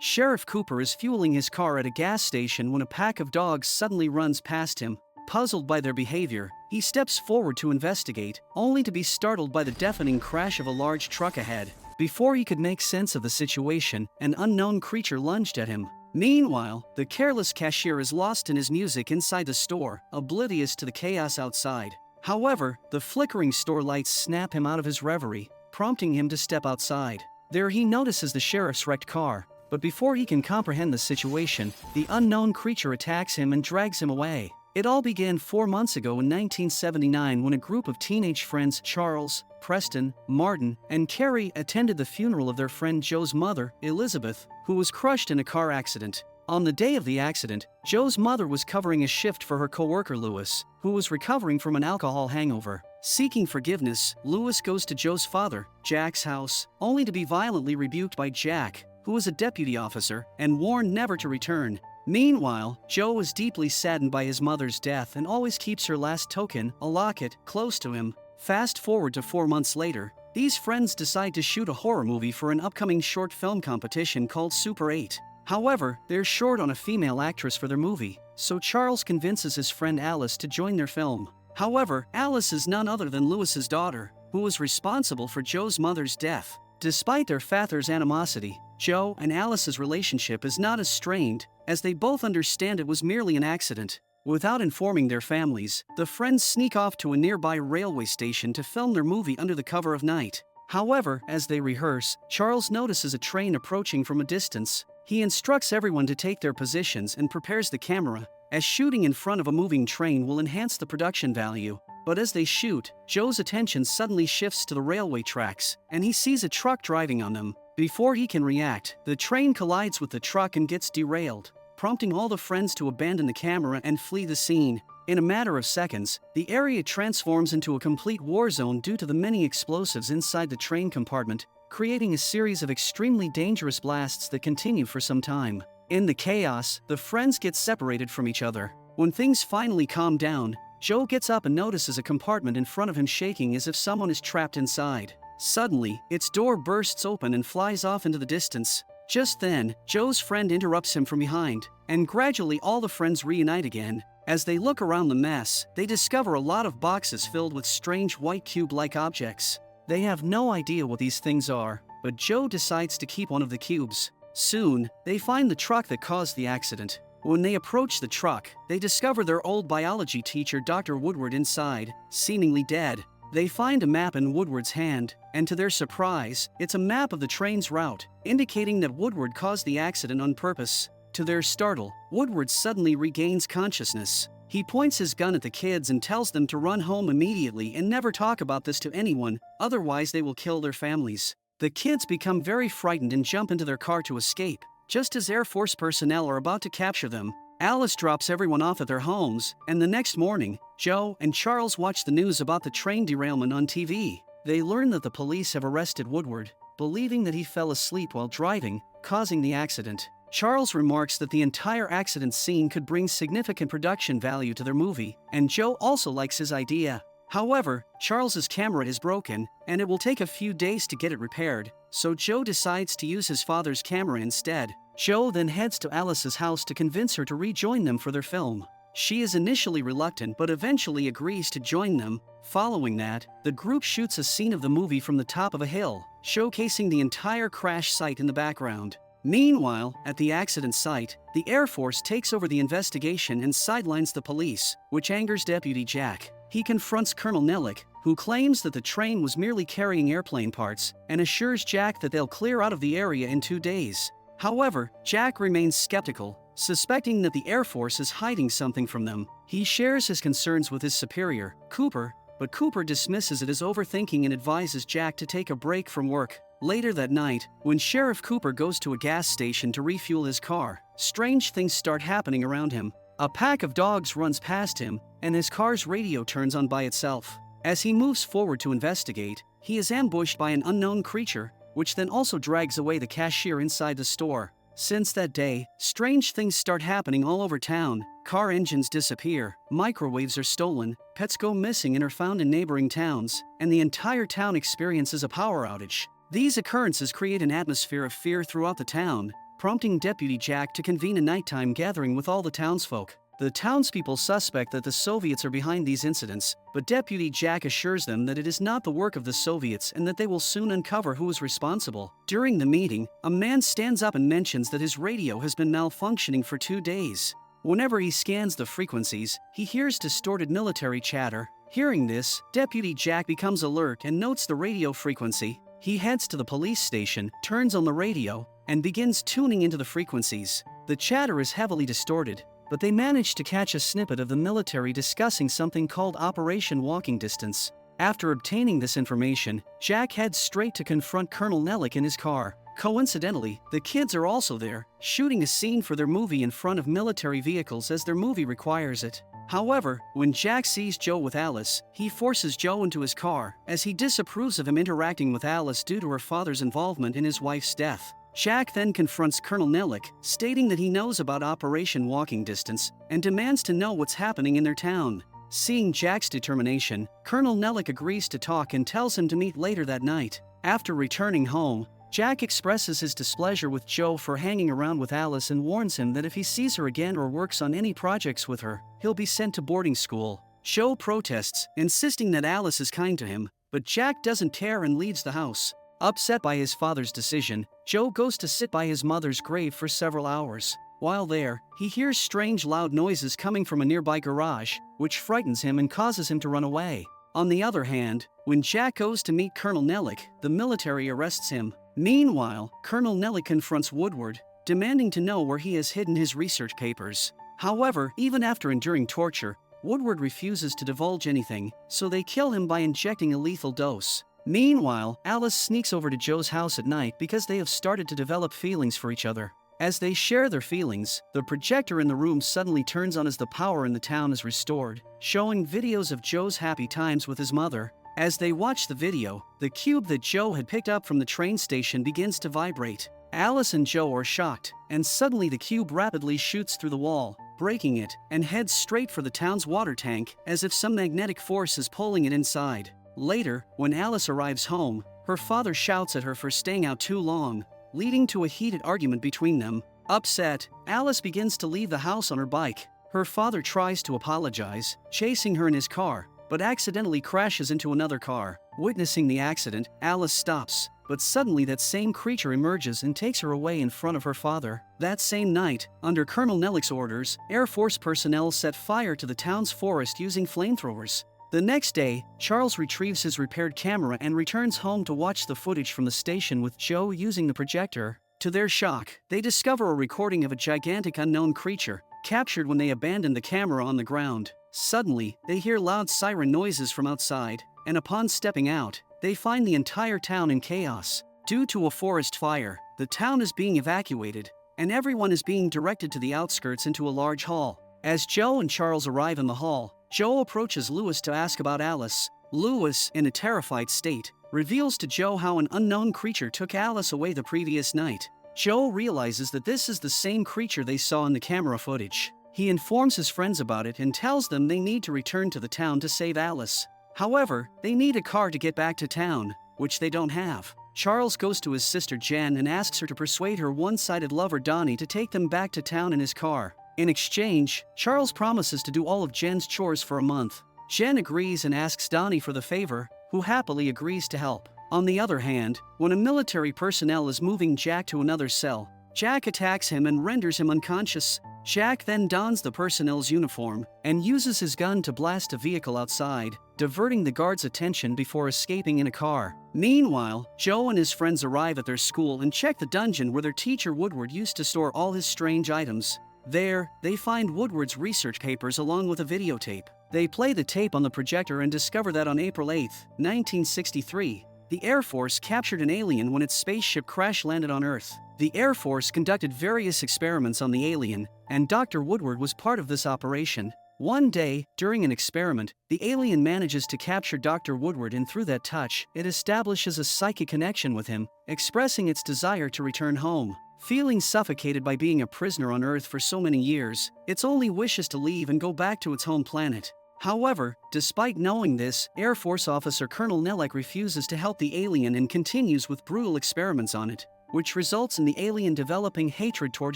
Sheriff Cooper is fueling his car at a gas station when a pack of dogs suddenly runs past him. Puzzled by their behavior, he steps forward to investigate, only to be startled by the deafening crash of a large truck ahead. Before he could make sense of the situation, an unknown creature lunged at him. Meanwhile, the careless cashier is lost in his music inside the store, oblivious to the chaos outside. However, the flickering store lights snap him out of his reverie, prompting him to step outside. There he notices the sheriff's wrecked car, but before he can comprehend the situation, the unknown creature attacks him and drags him away. It all began 4 months ago in 1979 when a group of teenage friends, Charles, Preston, Martin, and Carrie, attended the funeral of their friend Joe's mother, Elizabeth, who was crushed in a car accident. On the day of the accident, Joe's mother was covering a shift for her coworker Lewis, who was recovering from an alcohol hangover. Seeking forgiveness, Lewis goes to Joe's father, Jack's house, only to be violently rebuked by Jack, who is a deputy officer, and warned never to return. Meanwhile, Joe is deeply saddened by his mother's death and always keeps her last token, a locket, close to him. Fast forward to 4 months later, these friends decide to shoot a horror movie for an upcoming short film competition called Super 8. However, they're short on a female actress for their movie, so Charles convinces his friend Alice to join their film. However, Alice is none other than Lewis's daughter, who was responsible for Joe's mother's death. Despite their father's animosity, Joe and Alice's relationship is not as strained, as they both understand it was merely an accident. Without informing their families, the friends sneak off to a nearby railway station to film their movie under the cover of night. However, as they rehearse, Charles notices a train approaching from a distance. He instructs everyone to take their positions and prepares the camera, as shooting in front of a moving train will enhance the production value. But as they shoot, Joe's attention suddenly shifts to the railway tracks, and he sees a truck driving on them. Before he can react, the train collides with the truck and gets derailed, prompting all the friends to abandon the camera and flee the scene. In a matter of seconds, the area transforms into a complete war zone due to the many explosives inside the train compartment, creating a series of extremely dangerous blasts that continue for some time. In the chaos, the friends get separated from each other. When things finally calm down, Joe gets up and notices a compartment in front of him shaking as if someone is trapped inside. Suddenly, its door bursts open and flies off into the distance. Just then, Joe's friend interrupts him from behind, and gradually all the friends reunite again. As they look around the mess, they discover a lot of boxes filled with strange white cube-like objects. They have no idea what these things are, but Joe decides to keep one of the cubes. Soon, they find the truck that caused the accident. When they approach the truck, they discover their old biology teacher Dr. Woodward inside, seemingly dead. They find a map in Woodward's hand, and to their surprise, it's a map of the train's route, indicating that Woodward caused the accident on purpose. To their startle, Woodward suddenly regains consciousness. He points his gun at the kids and tells them to run home immediately and never talk about this to anyone, otherwise they will kill their families. The kids become very frightened and jump into their car to escape. Just as Air Force personnel are about to capture them, Alice drops everyone off at their homes, and the next morning, Joe and Charles watch the news about the train derailment on TV. They learn that the police have arrested Woodward, believing that he fell asleep while driving, causing the accident. Charles remarks that the entire accident scene could bring significant production value to their movie, and Joe also likes his idea. However, Charles's camera is broken, and it will take a few days to get it repaired, so Joe decides to use his father's camera instead. Joe then heads to Alice's house to convince her to rejoin them for their film. She is initially reluctant but eventually agrees to join them. Following that, the group shoots a scene of the movie from the top of a hill, showcasing the entire crash site in the background. Meanwhile, at the accident site, the Air Force takes over the investigation and sidelines the police, which angers Deputy Jack. He confronts Colonel Nellick, who claims that the train was merely carrying airplane parts, and assures Jack that they'll clear out of the area in 2 days. However, Jack remains skeptical, suspecting that the Air Force is hiding something from them. He shares his concerns with his superior, Cooper, but Cooper dismisses it as overthinking and advises Jack to take a break from work. Later that night, when Sheriff Cooper goes to a gas station to refuel his car, strange things start happening around him. A pack of dogs runs past him, and his car's radio turns on by itself. As he moves forward to investigate, he is ambushed by an unknown creature, which then also drags away the cashier inside the store. Since that day, strange things start happening all over town. Car engines disappear, microwaves are stolen, pets go missing and are found in neighboring towns, and the entire town experiences a power outage. These occurrences create an atmosphere of fear throughout the town. prompting Deputy Jack to convene a nighttime gathering with all the townsfolk. The townspeople suspect that the Soviets are behind these incidents, but Deputy Jack assures them that it is not the work of the Soviets and that they will soon uncover who is responsible. During the meeting, a man stands up and mentions that his radio has been malfunctioning for 2 days. Whenever he scans the frequencies, he hears distorted military chatter. Hearing this, Deputy Jack becomes alert and notes the radio frequency. He heads to the police station, turns on the radio, and begins tuning into the frequencies. The chatter is heavily distorted, but they manage to catch a snippet of the military discussing something called Operation Walking Distance. After obtaining this information, Jack heads straight to confront Colonel Nellick in his car. Coincidentally, the kids are also there, shooting a scene for their movie in front of military vehicles as their movie requires it. However, when Jack sees Joe with Alice, he forces Joe into his car, as he disapproves of him interacting with Alice due to her father's involvement in his wife's death. Jack then confronts Colonel Nellick, stating that he knows about Operation Walking Distance and demands to know what's happening in their town. Seeing Jack's determination, Colonel Nellick agrees to talk and tells him to meet later that night. After returning home, Jack expresses his displeasure with Joe for hanging around with Alice and warns him that if he sees her again or works on any projects with her, he'll be sent to boarding school. Joe protests, insisting that Alice is kind to him, but Jack doesn't care and leaves the house. Upset by his father's decision, Joe goes to sit by his mother's grave for several hours. While there, he hears strange loud noises coming from a nearby garage, which frightens him and causes him to run away. On the other hand, when Jack goes to meet Colonel Nellick, the military arrests him. Meanwhile, Colonel Nellick confronts Woodward, demanding to know where he has hidden his research papers. However, even after enduring torture, Woodward refuses to divulge anything, so they kill him by injecting a lethal dose. Meanwhile, Alice sneaks over to Joe's house at night because they have started to develop feelings for each other. As they share their feelings, the projector in the room suddenly turns on as the power in the town is restored, showing videos of Joe's happy times with his mother. As they watch the video, the cube that Joe had picked up from the train station begins to vibrate. Alice and Joe are shocked, and suddenly the cube rapidly shoots through the wall, breaking it, and heads straight for the town's water tank, as if some magnetic force is pulling it inside. Later, when Alice arrives home, her father shouts at her for staying out too long, leading to a heated argument between them. Upset, Alice begins to leave the house on her bike. Her father tries to apologize, chasing her in his car, but accidentally crashes into another car. Witnessing the accident, Alice stops, but suddenly that same creature emerges and takes her away in front of her father. That same night, under Colonel Nellick's orders, Air Force personnel set fire to the town's forest using flamethrowers. The next day, Charles retrieves his repaired camera and returns home to watch the footage from the station with Joe using the projector. To their shock, they discover a recording of a gigantic unknown creature, captured when they abandoned the camera on the ground. Suddenly, they hear loud siren noises from outside, and upon stepping out, they find the entire town in chaos. Due to a forest fire, the town is being evacuated, and everyone is being directed to the outskirts into a large hall. As Joe and Charles arrive in the hall, Joe approaches Lewis to ask about Alice. Lewis, in a terrified state, reveals to Joe how an unknown creature took Alice away the previous night. Joe realizes that this is the same creature they saw in the camera footage. He informs his friends about it and tells them they need to return to the town to save Alice. However, they need a car to get back to town, which they don't have. Charles goes to his sister Jen and asks her to persuade her one-sided lover Donnie to take them back to town in his car. In exchange, Charles promises to do all of Jen's chores for a month. Jen agrees and asks Donnie for the favor, who happily agrees to help. On the other hand, when a military personnel is moving Jack to another cell, Jack attacks him and renders him unconscious. Jack then dons the personnel's uniform and uses his gun to blast a vehicle outside, diverting the guards' attention before escaping in a car. Meanwhile, Joe and his friends arrive at their school and check the dungeon where their teacher Woodward used to store all his strange items. There, they find Woodward's research papers along with a videotape. They play the tape on the projector and discover that on April 8, 1963, the Air Force captured an alien when its spaceship crash-landed on Earth. The Air Force conducted various experiments on the alien, and Dr. Woodward was part of this operation. One day, during an experiment, the alien manages to capture Dr. Woodward, and through that touch, it establishes a psychic connection with him, expressing its desire to return home. Feeling suffocated by being a prisoner on Earth for so many years, its only wish is to leave and go back to its home planet. However, despite knowing this, Air Force officer Colonel Nellick refuses to help the alien and continues with brutal experiments on it. which results in the alien developing hatred toward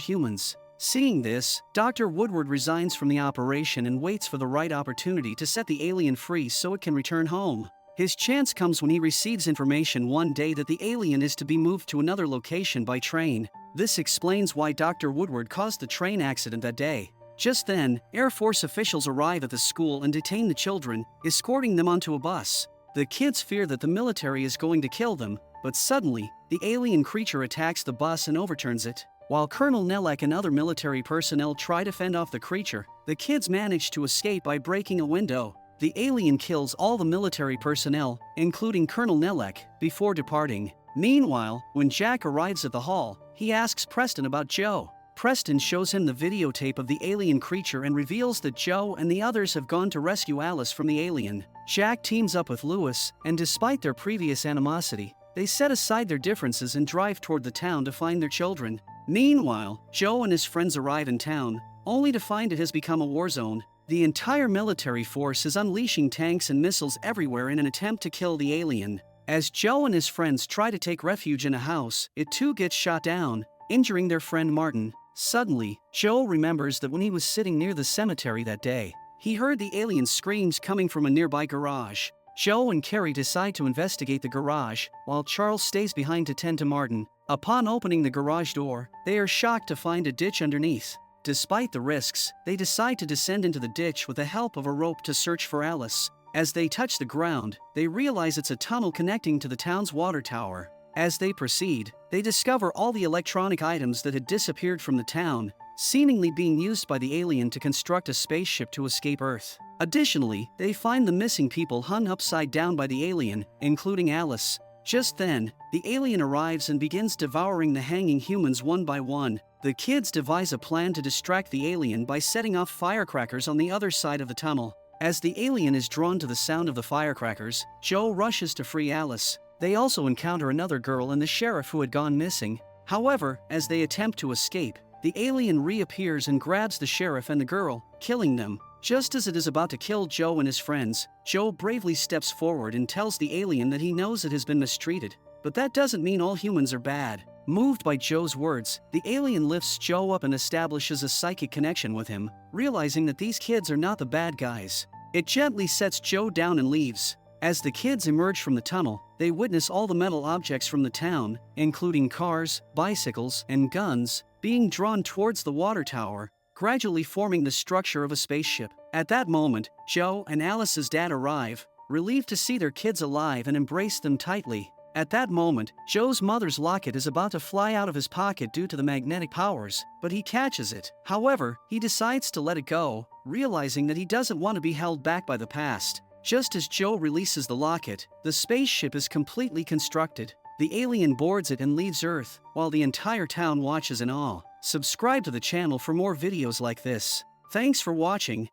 humans. Seeing this, Dr. Woodward resigns from the operation and waits for the right opportunity to set the alien free so it can return home. His chance comes when he receives information one day that the alien is to be moved to another location by train. This explains why Dr. Woodward caused the train accident that day. Just then, Air Force officials arrive at the school and detain the children, escorting them onto a bus. The kids fear that the military is going to kill them, but suddenly, the alien creature attacks the bus and overturns it. While Colonel Nelek and other military personnel try to fend off the creature, the kids manage to escape by breaking a window. The alien kills all the military personnel, including Colonel Nelek, before departing. Meanwhile, when Jack arrives at the hall, he asks Preston about Joe. Preston shows him the videotape of the alien creature and reveals that Joe and the others have gone to rescue Alice from the alien. Jack teams up with Lewis, and despite their previous animosity, they set aside their differences and drive toward the town to find their children. Meanwhile, Joe and his friends arrive in town, only to find it has become a war zone. The entire military force is unleashing tanks and missiles everywhere in an attempt to kill the alien. As Joe and his friends try to take refuge in a house, it too gets shot down, injuring their friend Martin. Suddenly, Joe remembers that when he was sitting near the cemetery that day, he heard the alien's screams coming from a nearby garage. Joe and Carrie decide to investigate the garage, while Charles stays behind to tend to Martin. Upon opening the garage door, they are shocked to find a ditch underneath. Despite the risks, they decide to descend into the ditch with the help of a rope to search for Alice. As they touch the ground, they realize it's a tunnel connecting to the town's water tower. As they proceed, they discover all the electronic items that had disappeared from the town, seemingly being used by the alien to construct a spaceship to escape Earth. Additionally, they find the missing people hung upside down by the alien, including Alice. Just then, the alien arrives and begins devouring the hanging humans one by one. The kids devise a plan to distract the alien by setting off firecrackers on the other side of the tunnel. As the alien is drawn to the sound of the firecrackers, Joe rushes to free Alice. They also encounter another girl and the sheriff who had gone missing. However, as they attempt to escape, the alien reappears and grabs the sheriff and the girl, killing them. Just as it is about to kill Joe and his friends, Joe bravely steps forward and tells the alien that he knows it has been mistreated. But that doesn't mean all humans are bad. Moved by Joe's words, the alien lifts Joe up and establishes a psychic connection with him, realizing that these kids are not the bad guys. It gently sets Joe down and leaves. As the kids emerge from the tunnel, they witness all the metal objects from the town, including cars, bicycles, and guns, being drawn towards the water tower, gradually forming the structure of a spaceship. At that moment, Joe and Alice's dad arrive, relieved to see their kids alive and embrace them tightly. At that moment, Joe's mother's locket is about to fly out of his pocket due to the magnetic powers, but he catches it. However, he decides to let it go, realizing that he doesn't want to be held back by the past. Just as Joe releases the locket, the spaceship is completely constructed. The alien boards it and leaves Earth, while the entire town watches in awe. Subscribe to the channel for more videos like this. Thanks for watching.